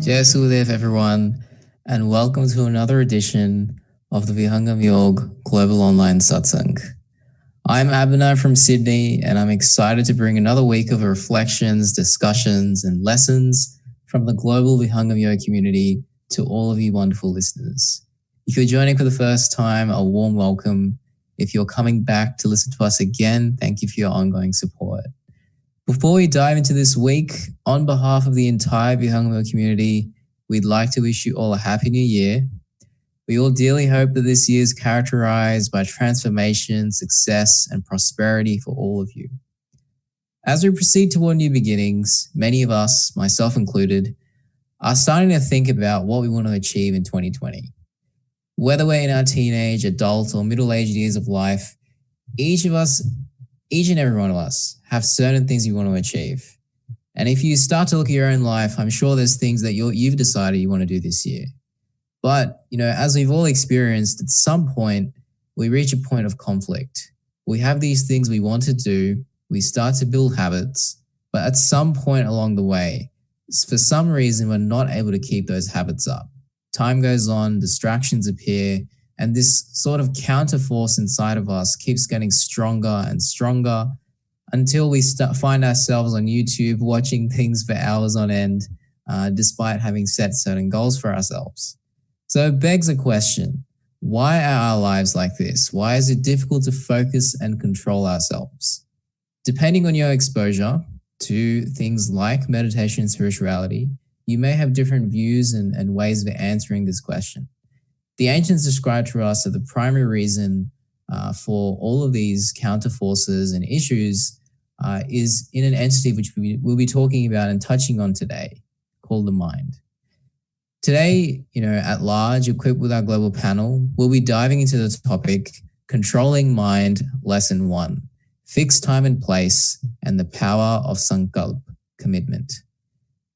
Jai Sudev, everyone, and welcome to another edition of the Vihangam Yog Global Online Satsang. I'm Abhinav from Sydney, and I'm excited to bring another week of reflections, discussions, and lessons from the global Vihangam Yoga community to all of you wonderful listeners. If you're joining for the first time, a warm welcome. If you're coming back to listen to us again, thank you for your ongoing support. Before we dive into this week, on behalf of the entire Vihangam Yoga community, we'd like to wish you all a happy new year. We all dearly hope that this year is characterized by transformation, success, and prosperity for all of you. As we proceed toward new beginnings, many of us, myself included, are starting to think about what we want to achieve in 2020. Whether we're in our teenage, adult, or middle-aged years of life, each and every one of us have certain things you want to achieve. And if you start to look at your own life, I'm sure there's things that you've decided you want to do this year. But, as we've all experienced, at some point, we reach a point of conflict. We have these things we want to do. We start to build habits. But at some point along the way, for some reason, we're not able to keep those habits up. Time goes on, distractions appear, and this sort of counterforce inside of us keeps getting stronger and stronger until we find ourselves on YouTube watching things for hours on end, despite having set certain goals for ourselves. So it begs a question, why are our lives like this? Why is it difficult to focus and control ourselves? Depending on your exposure to things like meditation and spirituality, you may have different views and ways of answering this question. The ancients described to us that the primary reason for all of these counterforces and issues is in an entity which we'll be talking about and touching on today, called the mind. Today, at large, equipped with our global panel, we'll be diving into the topic, Controlling Mind, Lesson 1, Fixed Time and Place, and the Power of Sankalp, Commitment.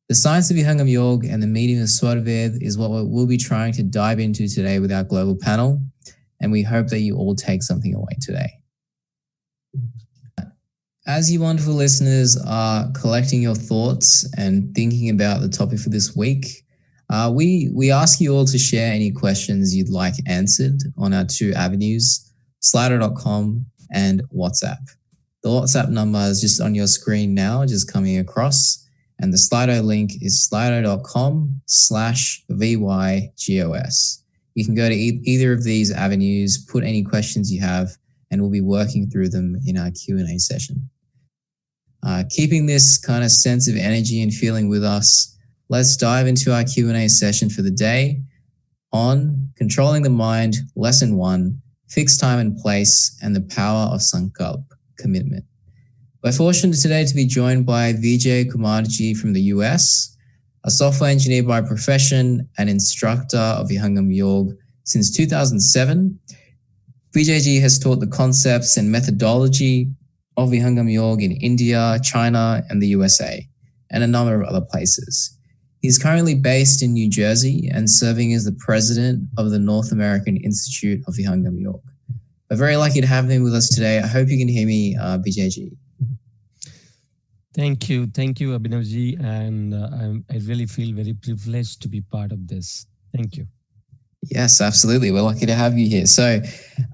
The science of Vihangam Yoga and the medium of Swarved is what we'll be trying to dive into today with our global panel, and we hope that you all take something away today. As you wonderful listeners are collecting your thoughts and thinking about the topic for this week, we ask you all to share any questions you'd like answered on our two avenues, Slido.com and WhatsApp. The WhatsApp number is just on your screen now, just coming across. And the Slido link is slido.com/VYGOS. You can go to either of these avenues, put any questions you have, and we'll be working through them in our Q&A session. Keeping this kind of sense of energy and feeling with us, let's dive into our Q&A session for the day on Controlling the Mind, Lesson 1, Fixed Time and Place, and the Power of Sankalp, Commitment. We're fortunate today to be joined by Vijay Kumar from the US, a software engineer by profession and instructor of Vihangam Yoga since 2007. Vijay has taught the concepts and methodology of Vihangam Yoga in India, China, and the USA, and a number of other places. He's currently based in New Jersey and serving as the president of the North American Institute of Vihangam Yoga. We're very lucky to have him with us today. I hope you can hear me, Vijay. Thank you, Abhinavji, and I really feel very privileged to be part of this. Thank you. Yes, absolutely. We're lucky to have you here. So,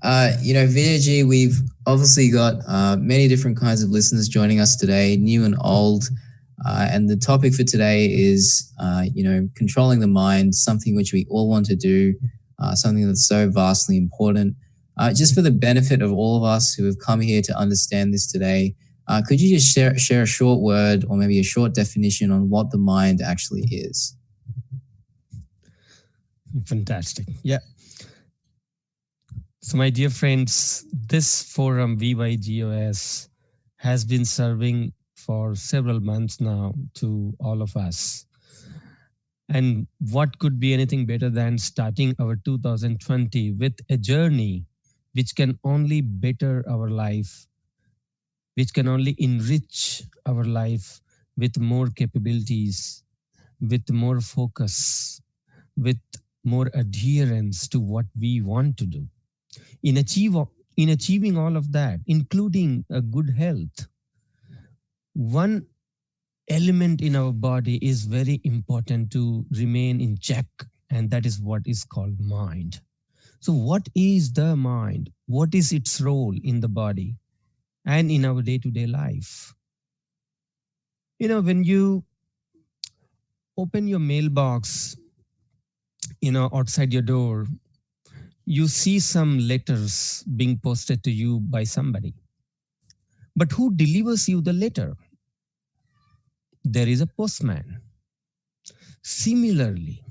Vijay, we've obviously got many different kinds of listeners joining us today, new and old. And the topic for today is, controlling the mind, something which we all want to do, something that's so vastly important. Just for the benefit of all of us who have come here to understand this today, could you just share a short word or maybe a short definition on what the mind actually is? Fantastic. Yeah. So my dear friends, this forum VYGOS has been serving for several months now to all of us. And what could be anything better than starting our 2020 with a journey which can only better our life, which can only enrich our life with more capabilities, with more focus, with more adherence to what we want to do. In achieving all of that, including a good health, one element in our body is very important to remain in check, and that is what is called mind. So, what is the mind? What is its role in the body and in our day to day life? When you open your mailbox, outside your door, you see some letters being posted to you by somebody. But who delivers you the letter? There is a postman. Similarly,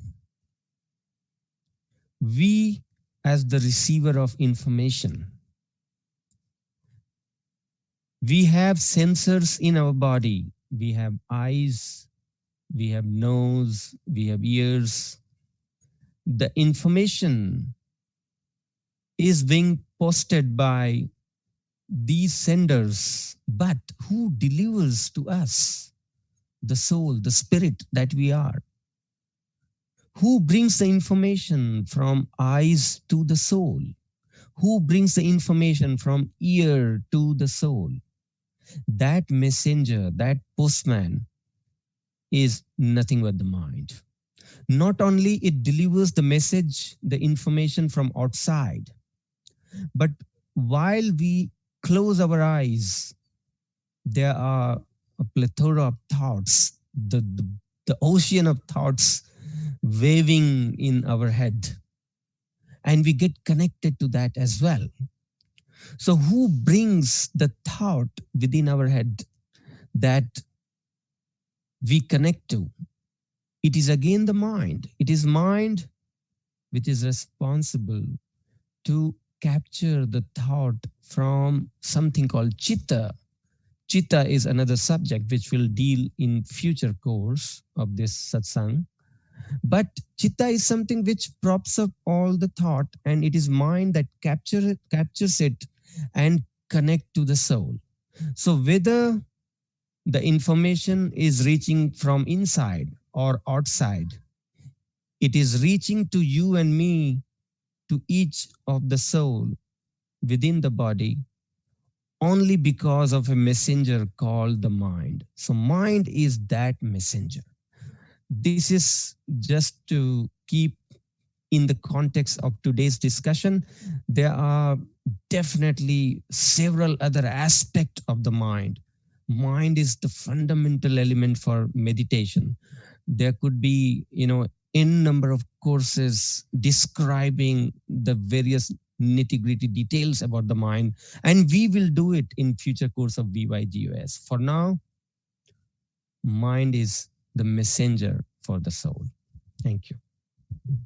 we, as the receiver of information, we have sensors in our body. We have eyes, we have nose, we have ears. The information is being posted by these senders, but who delivers to us? The soul, the spirit that we are. Who brings the information from eyes to the soul? Who brings the information from ear to the soul? That messenger, that postman is nothing but the mind. Not only it delivers the message, the information from outside, but while we close our eyes, there are a plethora of thoughts, the ocean of thoughts waving in our head, and we get connected to that as well. So, who brings the thought within our head that we connect to? It is again the mind. It is mind which is responsible to capture the thought from something called chitta. Chitta is another subject which will deal in future course of this satsang. But chitta is something which props up all the thought, and it is mind that captures it and connect to the soul. So whether the information is reaching from inside or outside, it is reaching to you and me, to each of the soul within the body, only because of a messenger called the mind. So mind is that messenger. This is just to keep in the context of today's discussion. There are definitely several other aspects of the mind. Mind is the fundamental element for meditation. There could be, n number of courses describing the various nitty gritty details about the mind, and we will do it in future course of VYGOS. For now, mind is the messenger for the soul. Thank you.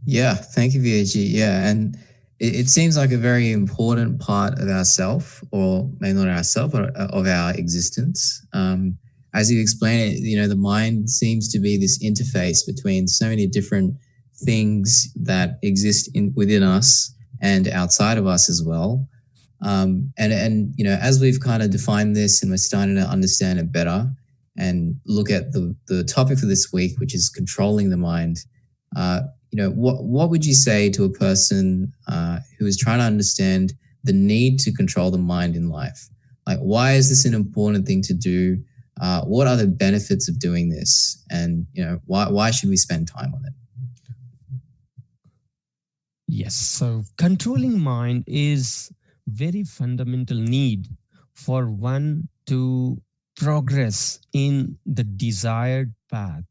Yeah, thank you, VAG. Yeah, and it seems like a very important part of ourself, or maybe not ourself, but of our existence. As you explain it, the mind seems to be this interface between so many different things that exist within us and outside of us as well. And as we've kind of defined this and we're starting to understand it better and look at the topic for this week, which is controlling the mind. What would you say to a person who is trying to understand the need to control the mind in life? Like, why is this an important thing to do? What are the benefits of doing this? And, why should we spend time on it? Yes. So controlling mind is very fundamental need for one to progress in the desired path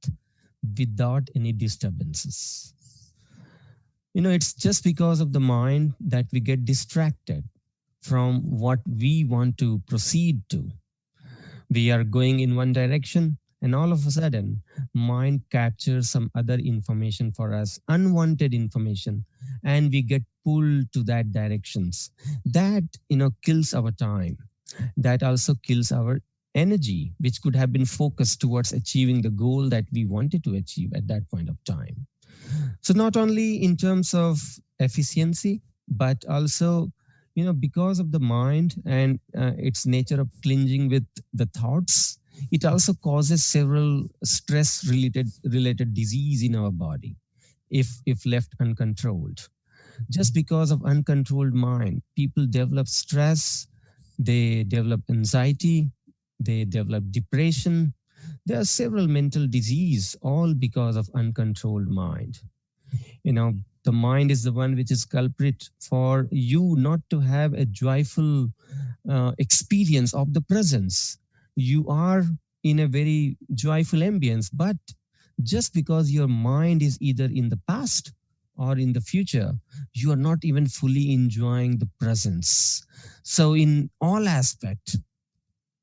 without any disturbances. It's just because of the mind that we get distracted from what we want to proceed to. We are going in one direction, and all of a sudden, mind captures some other information for us, unwanted information, and we get pulled to that directions. That, kills our time. That also kills our energy, which could have been focused towards achieving the goal that we wanted to achieve at that point of time. So not only in terms of efficiency, but also, because of the mind and its nature of clinging with the thoughts, it also causes several stress related disease in our body if left uncontrolled. Just because of uncontrolled mind, people develop stress, they develop anxiety, they develop depression, There are several mental disease, all because of uncontrolled mind. You know, the mind is the one which is culprit for you not to have a joyful experience of the presence. You are in a very joyful ambience, but just because your mind is either in the past or in the future, you are not even fully enjoying the presence. So in all aspect,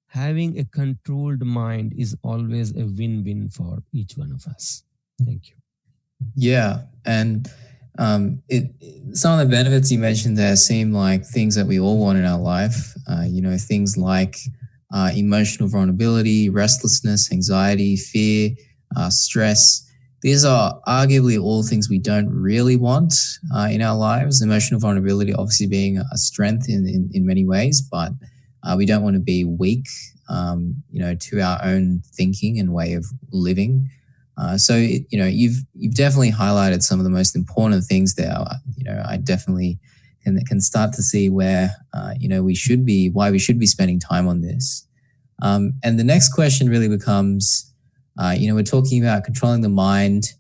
having a controlled mind is always a win-win for each one of us. Thank you. Yeah, and some of the benefits you mentioned there seem like things that we all want in our life. Things like emotional vulnerability, restlessness, anxiety, fear, stress. These are arguably all things we don't really want in our lives. Emotional vulnerability, obviously, being a strength in many ways, but we don't want to be weak, to our own thinking and way of living. You've definitely highlighted some of the most important things there. I definitely can start to see where why we should be spending time on this. And the next question really becomes, we're talking about controlling the mind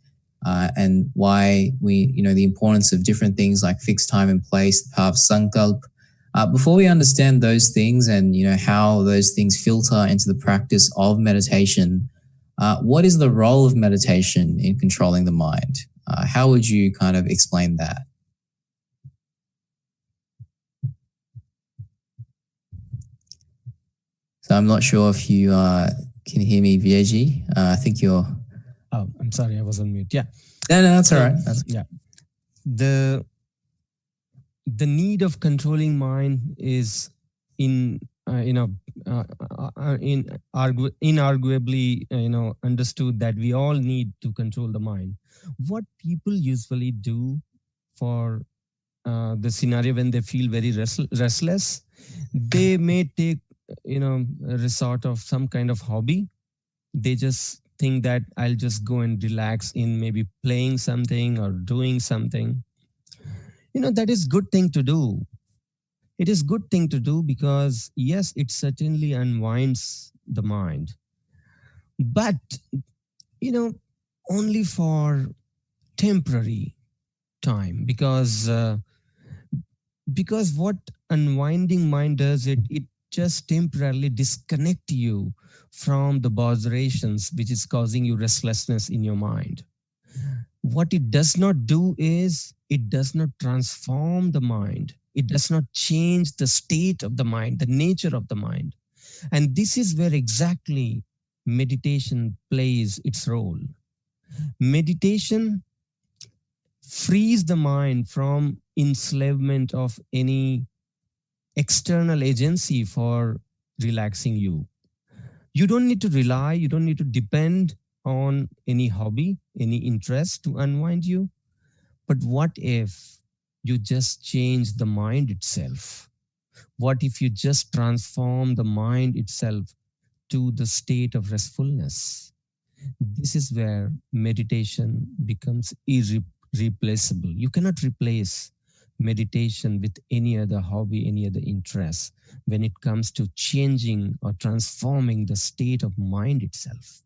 and why the importance of different things like fixed time and place, the power of Sankalp. Before we understand those things and how those things filter into the practice of meditation, what is the role of meditation in controlling the mind? How would you kind of explain that? So I'm not sure if you can hear me, VAG. I think you're... Oh, I'm sorry, I was on mute. Yeah. No, that's all right. Yeah. The need of controlling mind is inarguably understood that we all need to control the mind. What people usually do for the scenario when they feel very restless, they may take a resort of some kind of hobby. They just think that I'll just go and relax in maybe playing something or doing something. That is good thing to do. It is good thing to do because yes, it certainly unwinds the mind, but only for temporary time, because what unwinding mind does, it just temporarily disconnect you from the botherations which is causing you restlessness in your mind. What it does not do is it does not transform the mind. It does not change the state of the mind, the nature of the mind. And this is where exactly meditation plays its role. Meditation frees the mind from enslavement of any external agency for relaxing you. You don't need to rely, you don't need to depend on any hobby, any interest to unwind you. But what if you just change the mind itself? What if you just transform the mind itself to the state of restfulness? This is where meditation becomes irreplaceable. You cannot replace meditation with any other hobby, any other interest when it comes to changing or transforming the state of mind itself.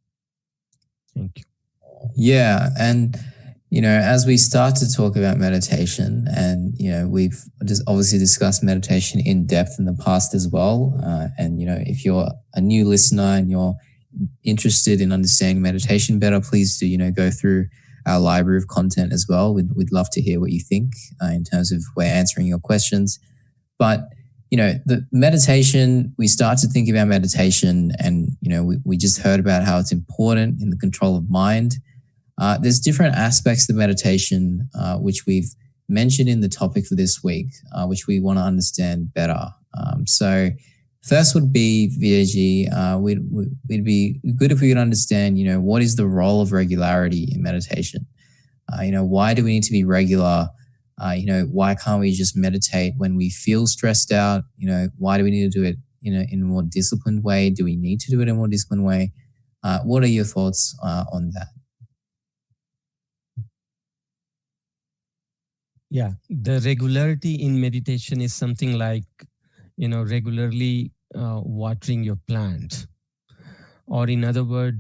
Thank you. Yeah. And, as we start to talk about meditation, and, we've just obviously discussed meditation in depth in the past as well. And, if you're a new listener and you're interested in understanding meditation better, please do, go through our library of content as well. We'd love to hear what you think in terms of we're answering your questions. But, the meditation, we start to think about meditation and, we just heard about how it's important in the control of mind. There's different aspects of meditation, which we've mentioned in the topic for this week, which we want to understand better. So first would be, VAG, we'd be good if we could understand, what is the role of regularity in meditation? Why do we need to be regular? Why can't we just meditate when we feel stressed out? Why do we need to do it, in a more disciplined way? Do we need to do it in a more disciplined way? What are your thoughts on that? Yeah, the regularity in meditation is something like, regularly watering your plant, or in other words,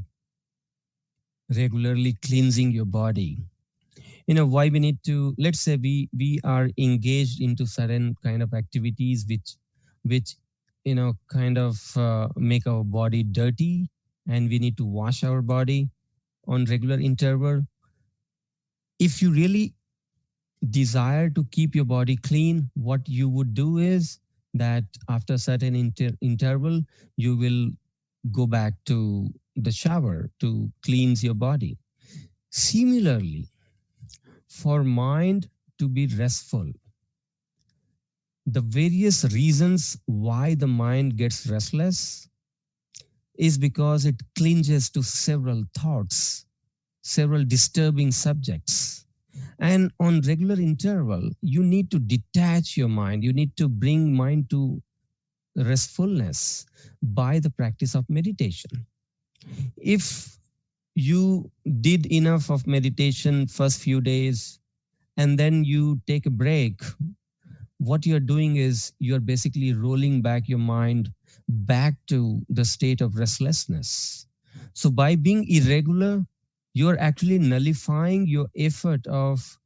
regularly cleansing your body. Why we need to, let's say we are engaged into certain kind of activities which kind of make our body dirty, and we need to wash our body on regular interval. If you really desire to keep your body clean, what you would do is that after certain interval, you will go back to the shower to cleanse your body. Similarly, for mind to be restful, the various reasons why the mind gets restless is because it clinges to several thoughts, several disturbing subjects. And on regular interval, you need to detach your mind. You need to bring mind to restfulness by the practice of meditation. If you did enough of meditation first few days and then you take a break, what you're doing is you're basically rolling back your mind back to the state of restlessness. So by being irregular, you're actually nullifying your effort of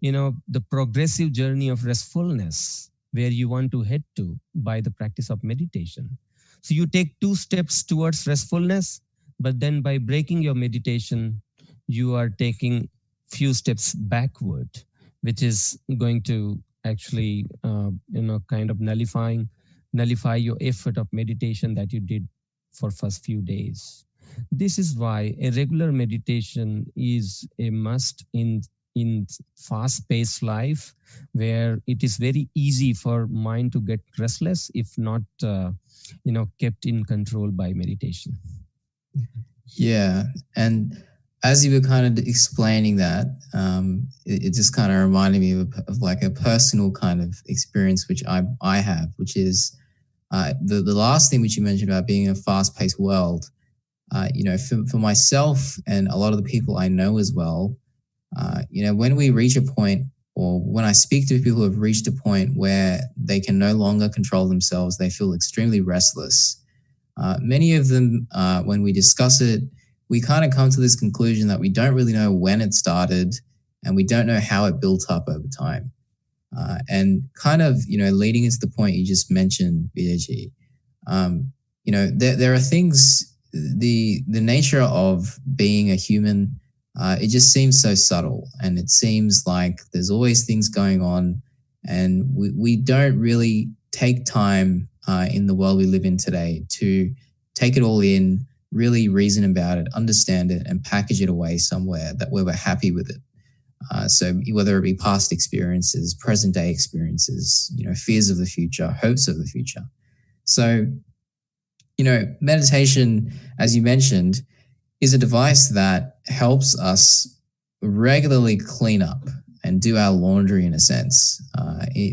the progressive journey of restfulness where you want to head to by the practice of meditation. So you take two steps towards restfulness, but then by breaking your meditation, you are taking few steps backward, which is going to actually kind of nullify your effort of meditation that you did for first few days. This is why a regular meditation is a must in fast paced life, where it is very easy for mind to get restless if not kept in control by meditation. Yeah, and as you were kind of explaining that, it just kind of reminded me of like a personal kind of experience which I have, which is the last thing which you mentioned about being in a fast paced world. For myself and a lot of the people I know as well, when we reach a point, or when I speak to people who have reached a point where they can no longer control themselves, they feel extremely restless. Many of them, when we discuss it, we kind of come to this conclusion that we don't really know when it started and we don't know how it built up over time. And kind of, leading into the point you just mentioned, Vijay, there are things, the nature of being a human, it just seems so subtle, and it seems like there's always things going on, and we don't really take time in the world we live in today to take it all in, really reason about it, understand it, and package it away somewhere that where we're happy with it. So whether it be past experiences, present day experiences, fears of the future, hopes of the future. So, meditation, as you mentioned, is a device that helps us regularly clean up and do our laundry in a sense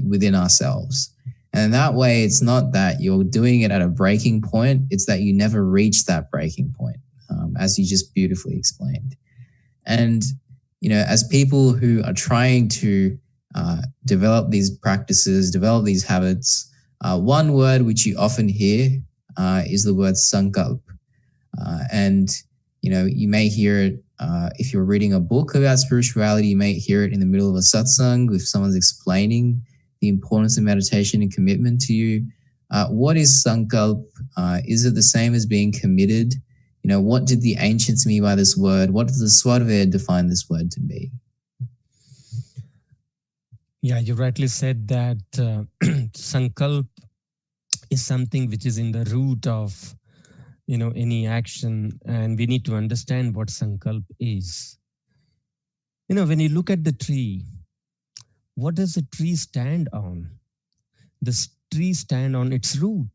within ourselves. And that way, it's not that you're doing it at a breaking point, it's that you never reach that breaking point, as you just beautifully explained. And, as people who are trying to develop these practices, develop these habits, one word which you often hear is the word Sankalp. And you may hear it if you're reading a book about spirituality. You may hear it in the middle of a satsang if someone's explaining the importance of meditation and commitment to you. What is Sankalp? Is it the same as being committed? What did the ancients mean by this word? What does the Swadved define this word to be? Yeah, you rightly said that Sankalp is something which is in the root of any action, and we need to understand what Sankalp is. When you look at the tree, what does the tree stand on? The tree stand on its root,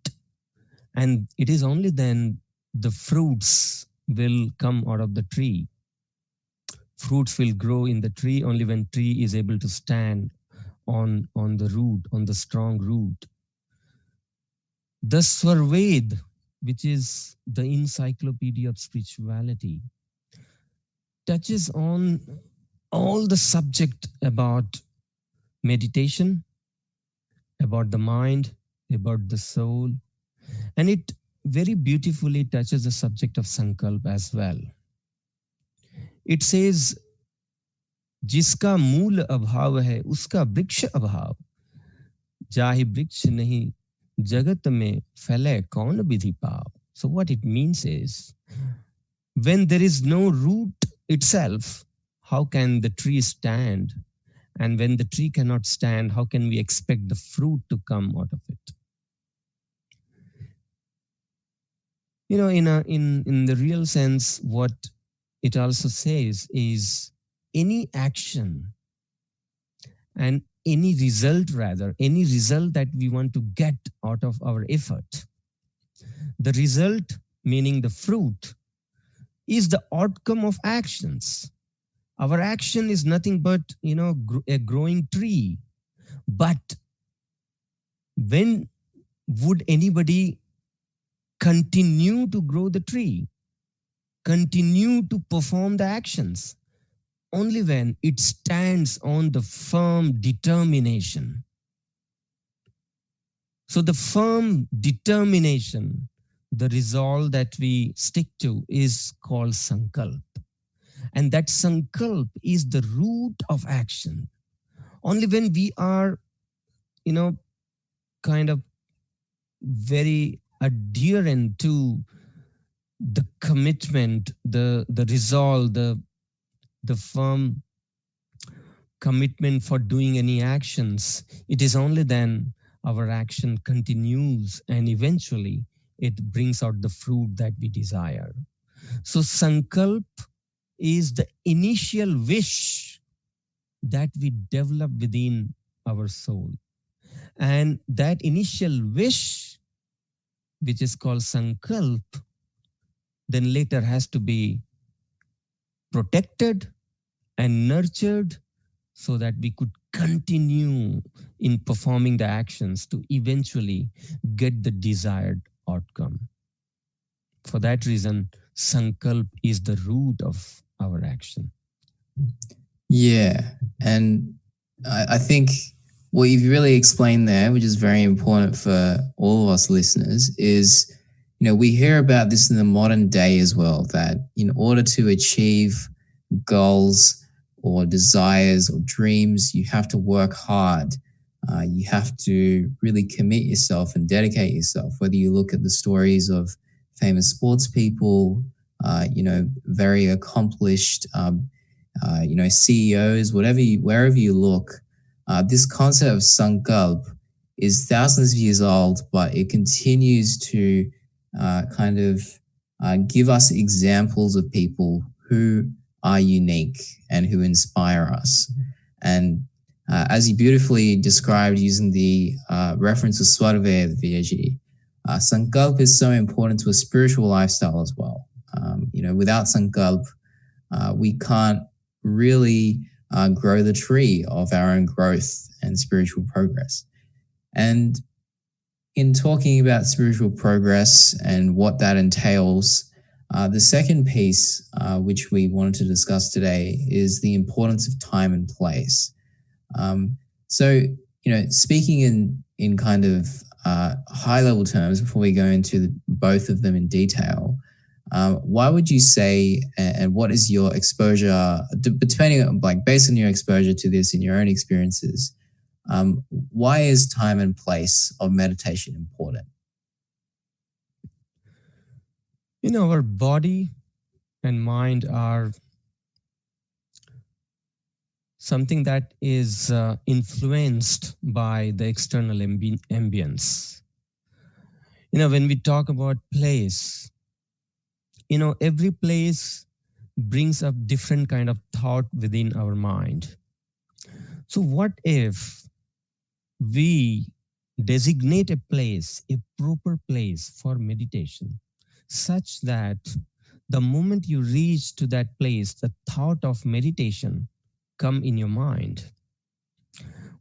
and it is only then the fruits will come out of the tree. Fruits will grow in the tree only when tree is able to stand on the root, on the strong root. The Swarved, which is the encyclopedia of spirituality, touches on all the subject about meditation, about the mind, about the soul, and it very beautifully touches the subject of Sankalp as well. It says, जिसका मूल अभाव है उसका वृक्ष अभाव, जाहि वृक्ष नहीं जगत में फैले कौन विधि पाव. So what it means is, when there is no root itself, how can the tree stand? And when the tree cannot stand, how can we expect the fruit to come out of it? In the real sense, what it also says is, any action and any result that we want to get out of our effort, the result, meaning the fruit, is the outcome of actions. Our action is nothing but, a growing tree. But when would anybody continue to grow the tree, continue to perform the actions? Only when it stands on the firm determination. So the firm determination, the resolve that we stick to, is called Sankalp. And that Sankalp is the root of action. Only when we are, kind of very adherent to the commitment, the resolve, the firm commitment for doing any actions, it is only then our action continues and eventually it brings out the fruit that we desire. So Sankalp is the initial wish that we develop within our soul. And that initial wish, which is called Sankalp, then later has to be protected and nurtured so that we could continue in performing the actions to eventually get the desired outcome. For that reason, Sankalp is the root of our action. Yeah. And I think what you've really explained there, which is very important for all of us listeners, is, we hear about this in the modern day as well, that in order to achieve goals or desires or dreams, you have to work hard. You have to really commit yourself and dedicate yourself, whether you look at the stories of famous sports people, very accomplished, CEOs, wherever you look. This concept of Sankalp is thousands of years old, but it continues to give us examples of people who are unique and who inspire us. And as you beautifully described using the reference of Swarve, Vijay, Sankalp is so important to a spiritual lifestyle as well. Without Sankalp, we can't really grow the tree of our own growth and spiritual progress. And in talking about spiritual progress and what that entails, the second piece, which we wanted to discuss today, is the importance of time and place. Speaking in kind of high-level terms, before we go into both of them in detail, why would you say, and what is your exposure, depending on, based on your exposure to this in your own experiences, why is time and place of meditation important? Our body and mind are something that is influenced by the external ambience. When we talk about place, every place brings up different kind of thought within our mind. So what if we designate a place, a proper place for meditation, such that the moment you reach to that place, the thought of meditation come in your mind?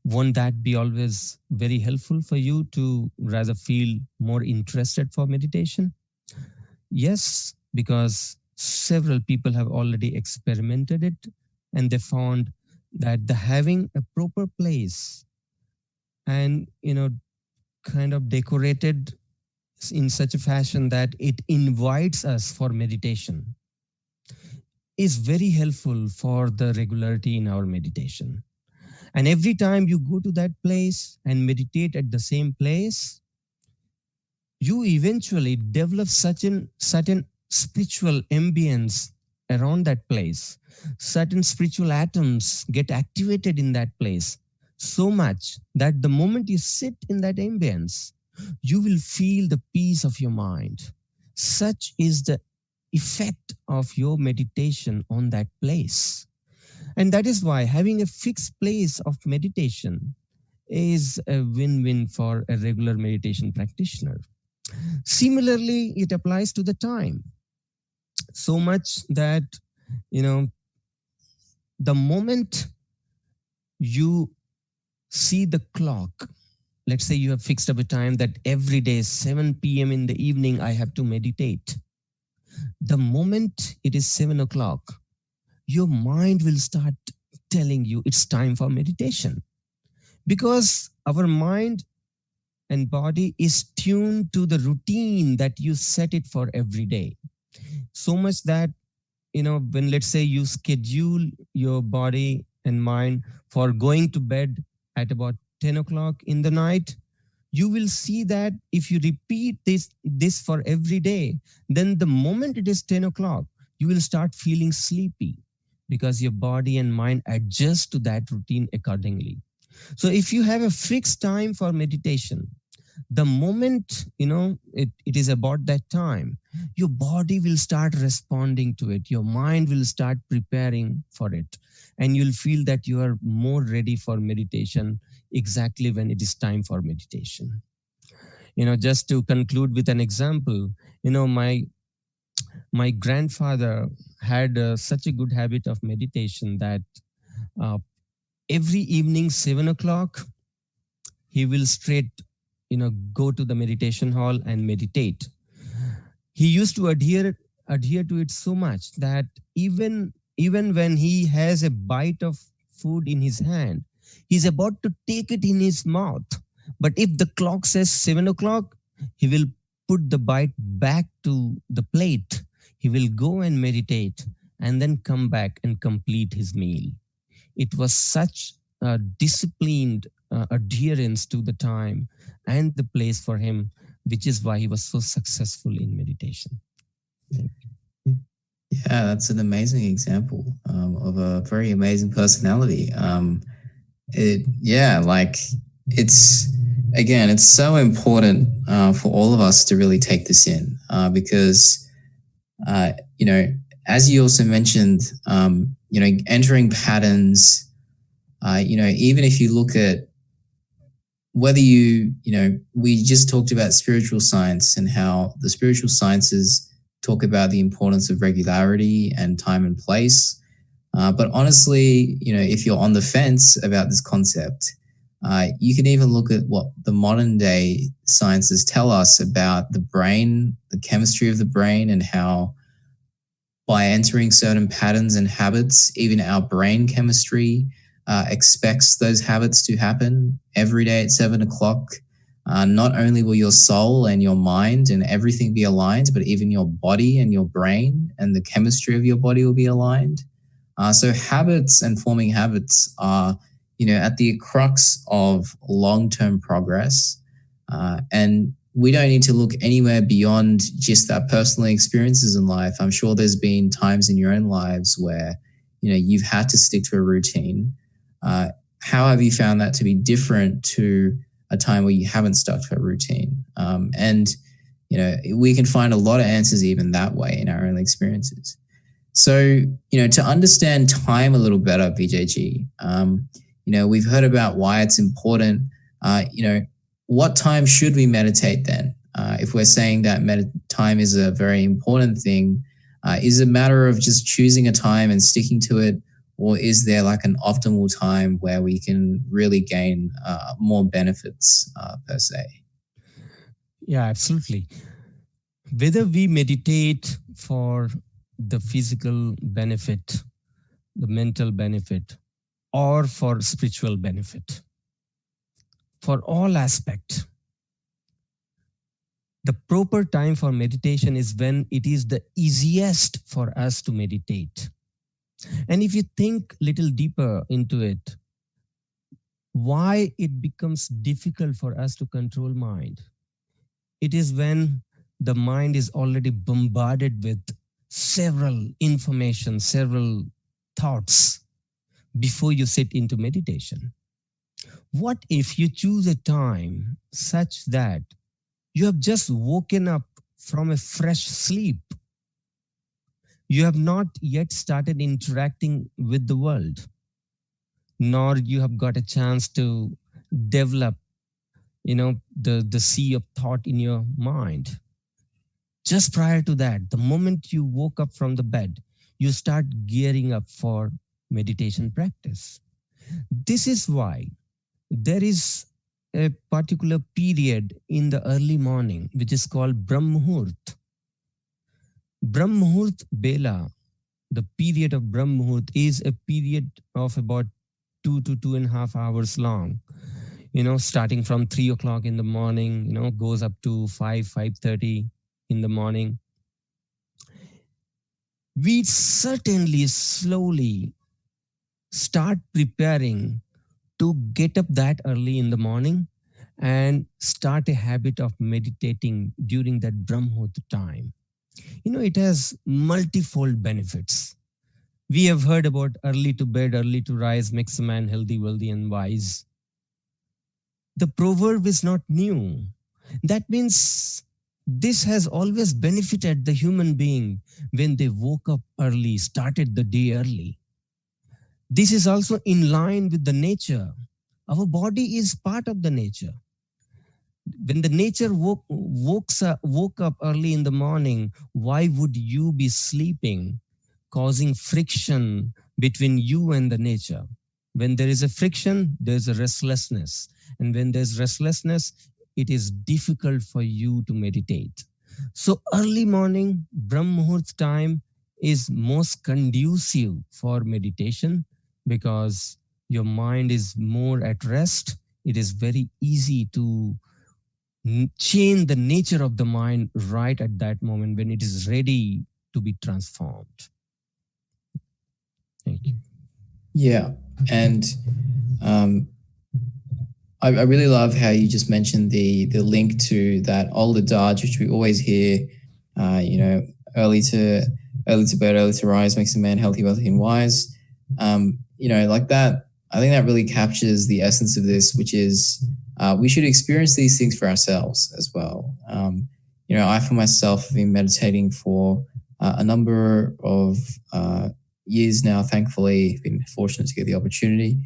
Won't that be always very helpful for you to rather feel more interested for meditation? Yes, because several people have already experimented it, and they found that the having a proper place and kind of decorated in such a fashion that it invites us for meditation, is very helpful for the regularity in our meditation. And every time you go to that place and meditate at the same place, you eventually develop such an certain spiritual ambience around that place. Certain spiritual atoms get activated in that place so much that the moment you sit in that ambience, you will feel the peace of your mind. Such is the effect of your meditation on that place. And that is why having a fixed place of meditation is a win win for a regular meditation practitioner. Similarly, it applies to the time so much that, you know, the moment you see the clock, let's say you have fixed up a time that every day, 7 p.m. in the evening, I have to meditate. The moment it is 7 o'clock, your mind will start telling you it's time for meditation, because our mind and body is tuned to the routine that you set it for every day. So much that, when let's say you schedule your body and mind for going to bed at about 10 o'clock in the night, you will see that if you repeat this for every day, then the moment it is 10 o'clock, you will start feeling sleepy, because your body and mind adjust to that routine accordingly. So if you have a fixed time for meditation, the moment it is about that time, your body will start responding to it, your mind will start preparing for it, and you'll feel that you are more ready for meditation exactly when it is time for meditation. Just to conclude with an example, my grandfather had such a good habit of meditation that uh, every evening 7 o'clock he will straight go to the meditation hall and meditate. He used to adhere to it so much that even when he has a bite of food in his hand, he's about to take it in his mouth, but if the clock says 7 o'clock, he will put the bite back to the plate. He will go and meditate and then come back and complete his meal. It was such a disciplined adherence to the time and the place for him, which is why he was so successful in meditation. Yeah, that's an amazing example of a very amazing personality. It's again, it's so important for all of us to really take this in because, uh, you know, as you also mentioned, entering patterns, even if you look at whether we just talked about spiritual science and how the spiritual sciences talk about the importance of regularity and time and place. But honestly, if you're on the fence about this concept, you can even look at what the modern day sciences tell us about the brain, the chemistry of the brain, and how by entering certain patterns and habits, even our brain chemistry expects those habits to happen every day at 7 o'clock. Not only will your soul and your mind and everything be aligned, but even your body and your brain and the chemistry of your body will be aligned. So habits and forming habits are, at the crux of long-term progress. And we don't need to look anywhere beyond just our personal experiences in life. I'm sure there's been times in your own lives where, you've had to stick to a routine. How have you found that to be different to a time where you haven't stuck to a routine? And we can find a lot of answers even that way in our own experiences. So, to understand time a little better, VJG, we've heard about why it's important. What time should we meditate then? If we're saying that time is a very important thing, is it a matter of just choosing a time and sticking to it? Or is there like an optimal time where we can really gain more benefits per se? Yeah, absolutely. Whether we meditate for the physical benefit, the mental benefit, or for spiritual benefit, for all aspect, the proper time for meditation is when it is the easiest for us to meditate. And if you think little deeper into it, why it becomes difficult for us to control mind? It is when the mind is already bombarded with several information, several thoughts before you sit into meditation. What if you choose a time such that you have just woken up from a fresh sleep? You have not yet started interacting with the world, nor you have got a chance to develop, the sea of thought in your mind. Just prior to that, the moment you woke up from the bed, you start gearing up for meditation practice. This is why there is a particular period in the early morning which is called Brahm Muhurt. Brahm Muhurt Bela, the period of Brahm Muhurt, is a period of about 2 to 2.5 hours long. Starting from 3 o'clock in the morning, goes up to 5:30 in the morning. We certainly slowly start preparing to get up that early in the morning and start a habit of meditating during that Brahmhut time. It has multifold benefits. We have heard about early to bed, early to rise makes a man healthy, wealthy, and wise. The proverb is not new. That means this has always benefited the human being when they woke up early, started the day early. This is also in line with the nature. Our body is part of the nature. When the nature woke up early in the morning, why would you be sleeping, causing friction between you and the nature? When there is a friction, there's a restlessness. And when there's restlessness, it is difficult for you to meditate. So early morning, Brahm Muhurt time is most conducive for meditation because your mind is more at rest. It is very easy to change the nature of the mind right at that moment when it is ready to be transformed. Thank you. Yeah. And um, I really love how you just mentioned the link to that older adage, which we always hear, early to bed, early to rise makes a man healthy, wealthy, and wise. Like that. I think that really captures the essence of this, which is we should experience these things for ourselves as well. I for myself have been meditating for a number of years now. Thankfully, been fortunate to get the opportunity.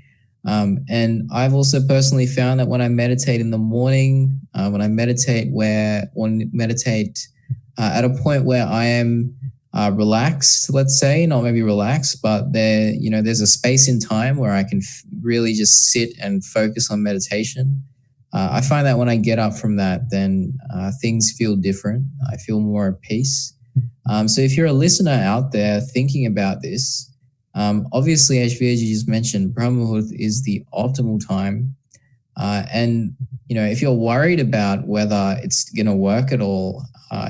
And I've also personally found that when I meditate in the morning, when I meditate at a point where I am relaxed, let's say, not maybe relaxed, but there's a space in time where I can really just sit and focus on meditation. I find that when I get up from that, then things feel different. I feel more at peace. So if you're a listener out there thinking about this, obviously, as Vijay just mentioned, Brahm Muhurt is the optimal time. And if you're worried about whether it's going to work at all,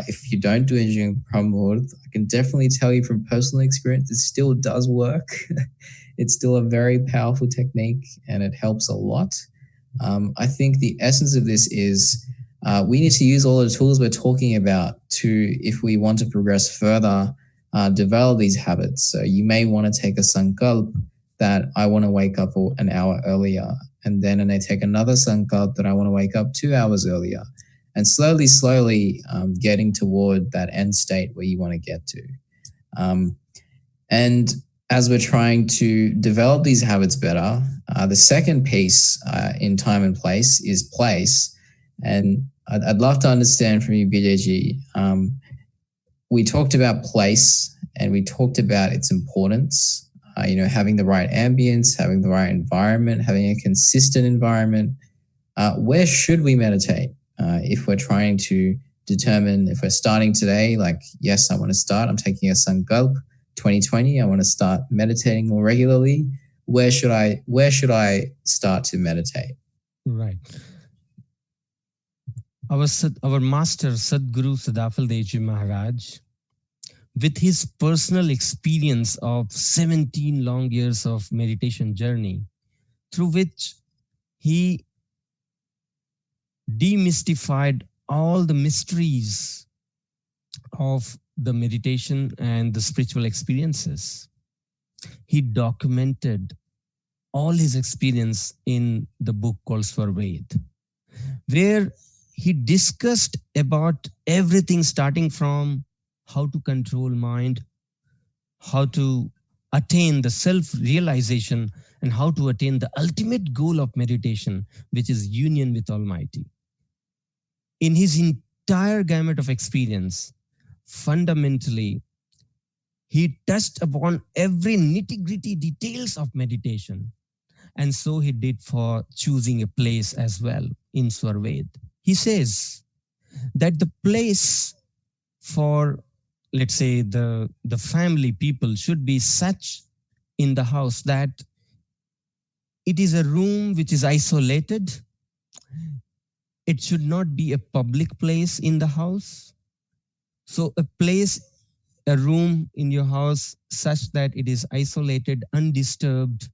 if you don't do it during Brahm Muhurt, I can definitely tell you from personal experience, it still does work. It's still a very powerful technique, and it helps a lot. I think the essence of this is we need to use all the tools we're talking about to, if we want to progress further, develop these habits. So you may want to take a Sankalp that I want to wake up an hour earlier. And then I take another Sankalp that I want to wake up 2 hours earlier. And slowly, getting toward that end state where you want to get to. And as we're trying to develop these habits better, the second piece in time and place is place. And I'd love to understand from you, Vijay. We talked about place and we talked about its importance, having the right ambience, having the right environment, having a consistent environment. Where should we meditate if we're trying to determine, if we're starting today, like, yes, I want to start, I'm taking a Sankalp 2020, I want to start meditating more regularly. Where should I start to meditate? Right. Our master Sadguru Sadafal Deji Maharaj with his personal experience of 17 long years of meditation journey, through which he demystified all the mysteries of the meditation and the spiritual experiences. He documented all his experience in the book called Svarved, where he discussed about everything starting from how to control mind, how to attain the self realization, and how to attain the ultimate goal of meditation, which is union with Almighty. In his entire gamut of experience, fundamentally, he touched upon every nitty gritty details of meditation. And so he did for choosing a place as well in Svarved. He says that the place for, let's say, the family people should be such in the house that it is a room which is isolated. It should not be a public place in the house. So a place, a room in your house such that it is isolated, undisturbed,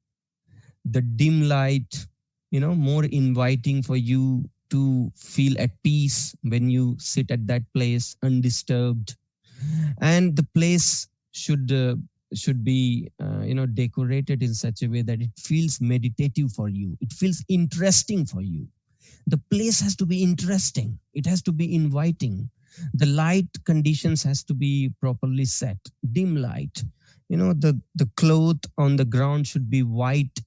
the dim light, more inviting for you to feel at peace when you sit at that place undisturbed. And the place should be decorated in such a way that it feels meditative for you, it feels interesting for you. The place has to be interesting, it has to be inviting. The light conditions has to be properly set, dim light. The cloth on the ground should be white,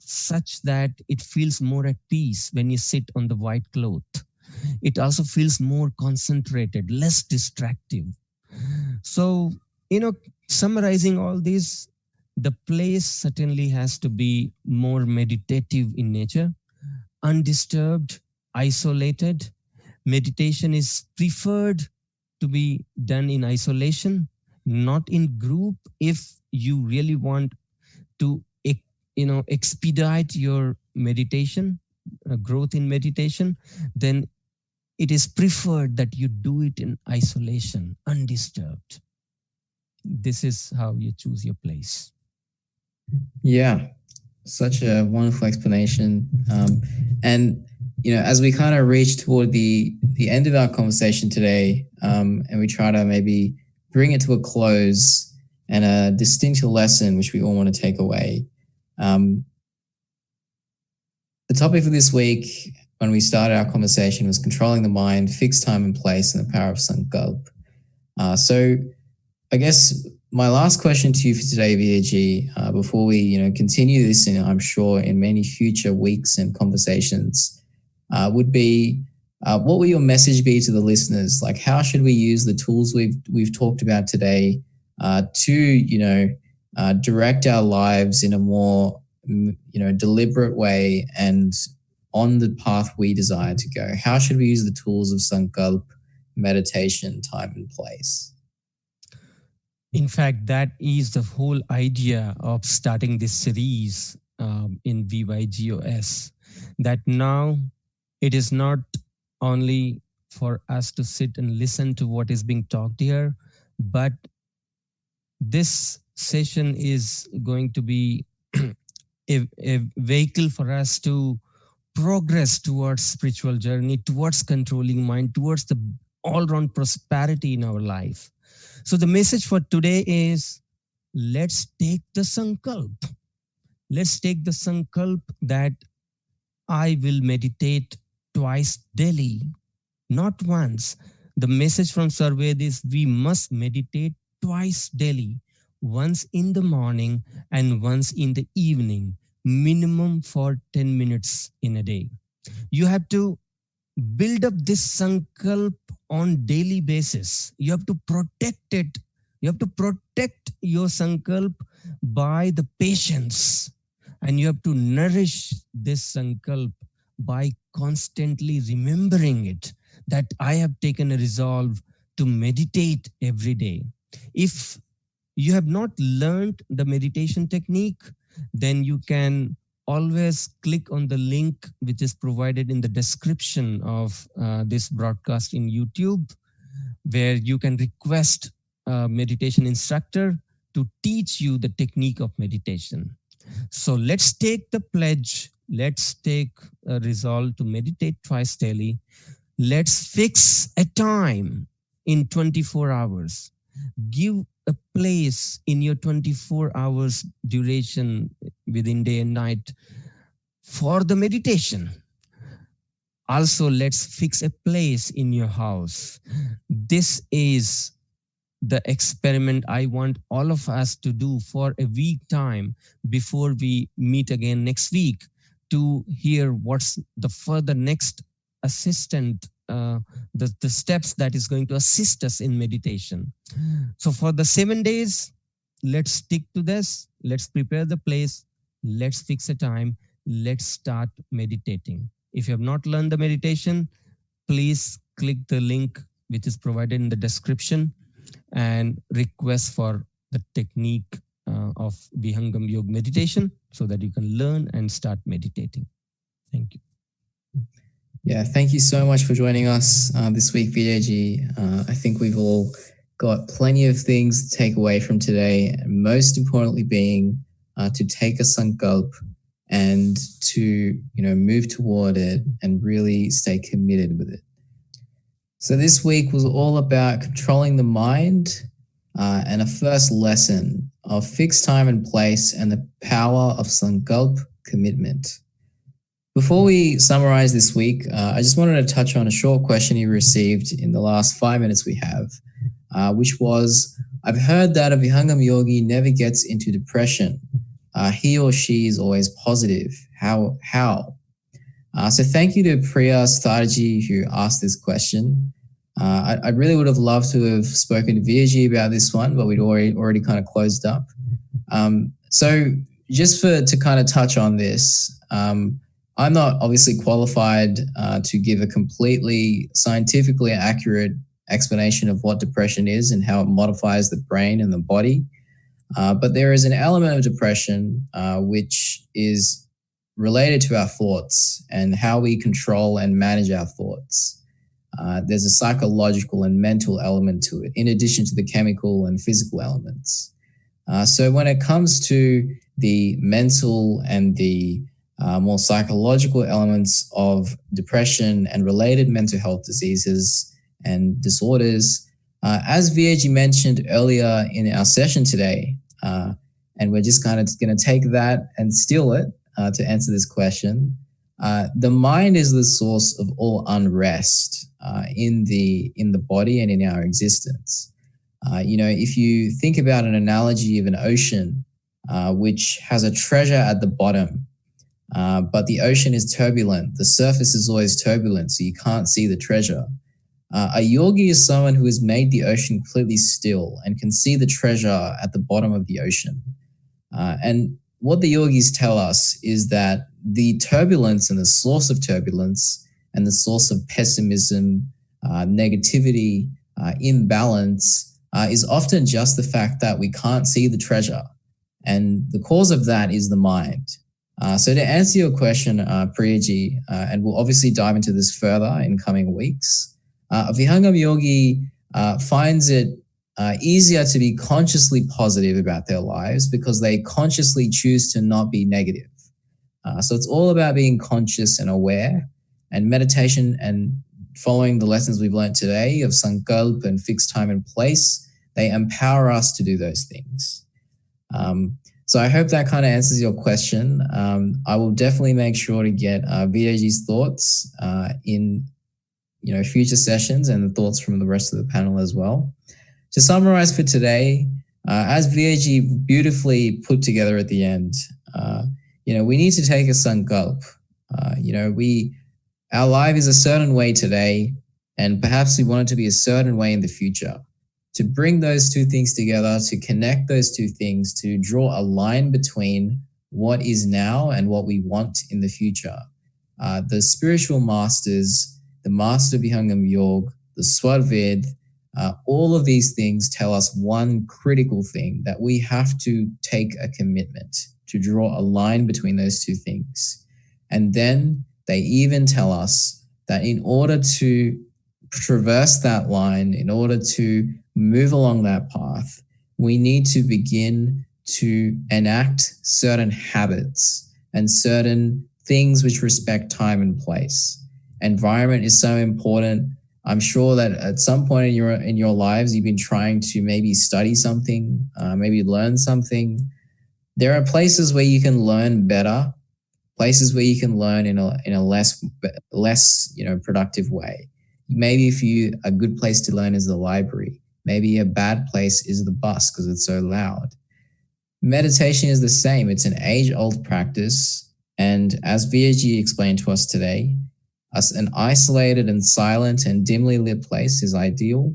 such that it feels more at peace when you sit on the white cloth. It also feels more concentrated, less distractive. So, you know summarizing all this, the place certainly has to be more meditative in nature, undisturbed, isolated. Meditation is preferred to be done in isolation, not in group. If you really want to expedite your meditation, growth in meditation, then it is preferred that you do it in isolation, undisturbed. This is how you choose your place. Yeah, such a wonderful explanation. And as we kind of reach toward the end of our conversation today, and we try to maybe bring it to a close and a distinctive lesson which we all want to take away. The topic for this week, when we started our conversation, was controlling the mind, fixed time and place, and the power of Sankalp. So I guess my last question to you for today, VAG, before we continue this, and I'm sure in many future weeks and conversations, would be, what will your message be to the listeners? Like, how should we use the tools we've talked about today to direct our lives in a more deliberate way and on the path we desire to go? How should we use the tools of Sankalp, meditation, time and place? In fact, that is the whole idea of starting this series in VYGOS, that now it is not only for us to sit and listen to what is being talked here, but this session is going to be a vehicle for us to progress towards spiritual journey, towards controlling mind, towards the all-round prosperity in our life. So the message for today is, let's take the Sankalp. Let's take the Sankalp that I will meditate twice daily, not once. The message from Sarved is, we must meditate twice daily, once in the morning and once in the evening, minimum for 10 minutes in a day. You have to build up this Sankalp on daily basis. You have to protect it. You have to protect your Sankalp by the patience, and you have to nourish this Sankalp by constantly remembering it, that I have taken a resolve to meditate every day. If you have not learned the meditation technique, then you can always click on the link which is provided in the description of this broadcast in YouTube, where you can request a meditation instructor to teach you the technique of meditation. So let's take the pledge. Let's take a resolve to meditate twice daily. Let's fix a time in 24 hours. Give a place in your 24 hours duration within day and night for the meditation. Also, let's fix a place in your house. This is the experiment I want all of us to do for a week time before we meet again next week to hear what's the further next assistant, the steps that is going to assist us in meditation. So for the 7 days, let's stick to this. Let's prepare the place. Let's fix a time. Let's start meditating. If you have not learned the meditation, please click the link which is provided in the description and request for the technique of Vihangam Yoga meditation so that you can learn and start meditating. Thank you. Yeah, thank you so much for joining us this week, VJG. I think we've all got plenty of things to take away from today, and most importantly being to take a Sankalp and to move toward it and really stay committed with it. So this week was all about controlling the mind and a first lesson of fixed time and place and the power of Sankalp commitment. Before we summarize this week, I just wanted to touch on a short question you received in the last 5 minutes we have, which was, I've heard that a Vihangam yogi never gets into depression. He or she is always positive. How? So thank you to Priya Strategy who asked this question. I really would have loved to have spoken to Vijay about this one, but we'd already kind of closed up. So just to kind of touch on this, I'm not obviously qualified to give a completely scientifically accurate explanation of what depression is and how it modifies the brain and the body. But there is an element of depression which is related to our thoughts and how we control and manage our thoughts. There's a psychological and mental element to it, in addition to the chemical and physical elements. So when it comes to the mental and the more psychological elements of depression and related mental health diseases and disorders, as Vijay mentioned earlier in our session today, and we're just kind of going to take that and steal it to answer this question. The mind is the source of all unrest in the body and in our existence. If you think about an analogy of an ocean, which has a treasure at the bottom, but the ocean is turbulent. The surface is always turbulent, so you can't see the treasure. A yogi is someone who has made the ocean completely still and can see the treasure at the bottom of the ocean. And what the yogis tell us is that the turbulence and the source of turbulence and the source of pessimism, negativity, imbalance is often just the fact that we can't see the treasure. And the cause of that is the mind. So to answer your question, Priyaji, and we'll obviously dive into this further in coming weeks, a Vihangam yogi finds it easier to be consciously positive about their lives because they consciously choose to not be negative. So it's all about being conscious and aware, and meditation and following the lessons we've learned today of Sankalp and fixed time and place, they empower us to do those things. So I hope that kind of answers your question. I will definitely make sure to get Vijay's thoughts in future sessions and the thoughts from the rest of the panel as well. To summarize for today, as Vijay beautifully put together at the end, we need to take a Sankalp. Our life is a certain way today, and perhaps we want it to be a certain way in the future. To bring those two things together, to connect those two things, to draw a line between what is now and what we want in the future. The spiritual masters, the master of Vihangam Yoga, the Swarved, all of these things tell us one critical thing, that we have to take a commitment to draw a line between those two things. And then they even tell us that in order to traverse that line, in order to move along that path, we need to begin to enact certain habits and certain things which respect time and place. Environment is so important. I'm sure that at some point in your lives, you've been trying to maybe study something, maybe learn something. There are places where you can learn better, places where you can learn in a less productive way. Maybe a good place to learn is the library. Maybe a bad place is the bus because it's so loud. Meditation is the same. It's an age-old practice. And as VG explained to us today, an isolated and silent and dimly lit place is ideal.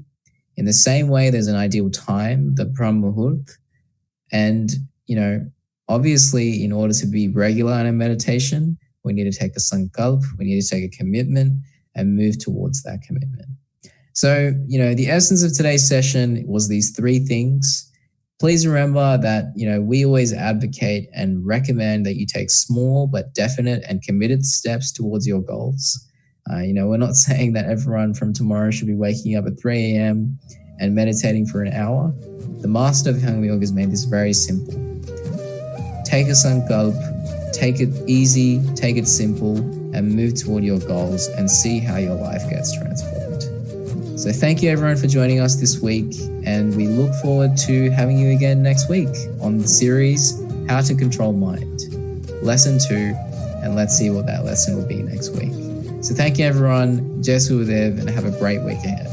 In the same way, there's an ideal time, the Brahm Muhurt. And, obviously, in order to be regular in a meditation, we need to take a Sankalp, we need to take a commitment and move towards that commitment. So, the essence of today's session was these three things. Please remember that, we always advocate and recommend that you take small but definite and committed steps towards your goals. We're not saying that everyone from tomorrow should be waking up at 3 a.m. and meditating for an hour. The master of Vijay Kumar has made this very simple. Take a Sankalp, take it easy, take it simple, and move toward your goals and see how your life gets transformed. So thank you everyone for joining us this week, and we look forward to having you again next week on the series, How to Control Mind, Lesson 2, and let's see what that lesson will be next week. So thank you everyone, Jai Sudev, and have a great week ahead.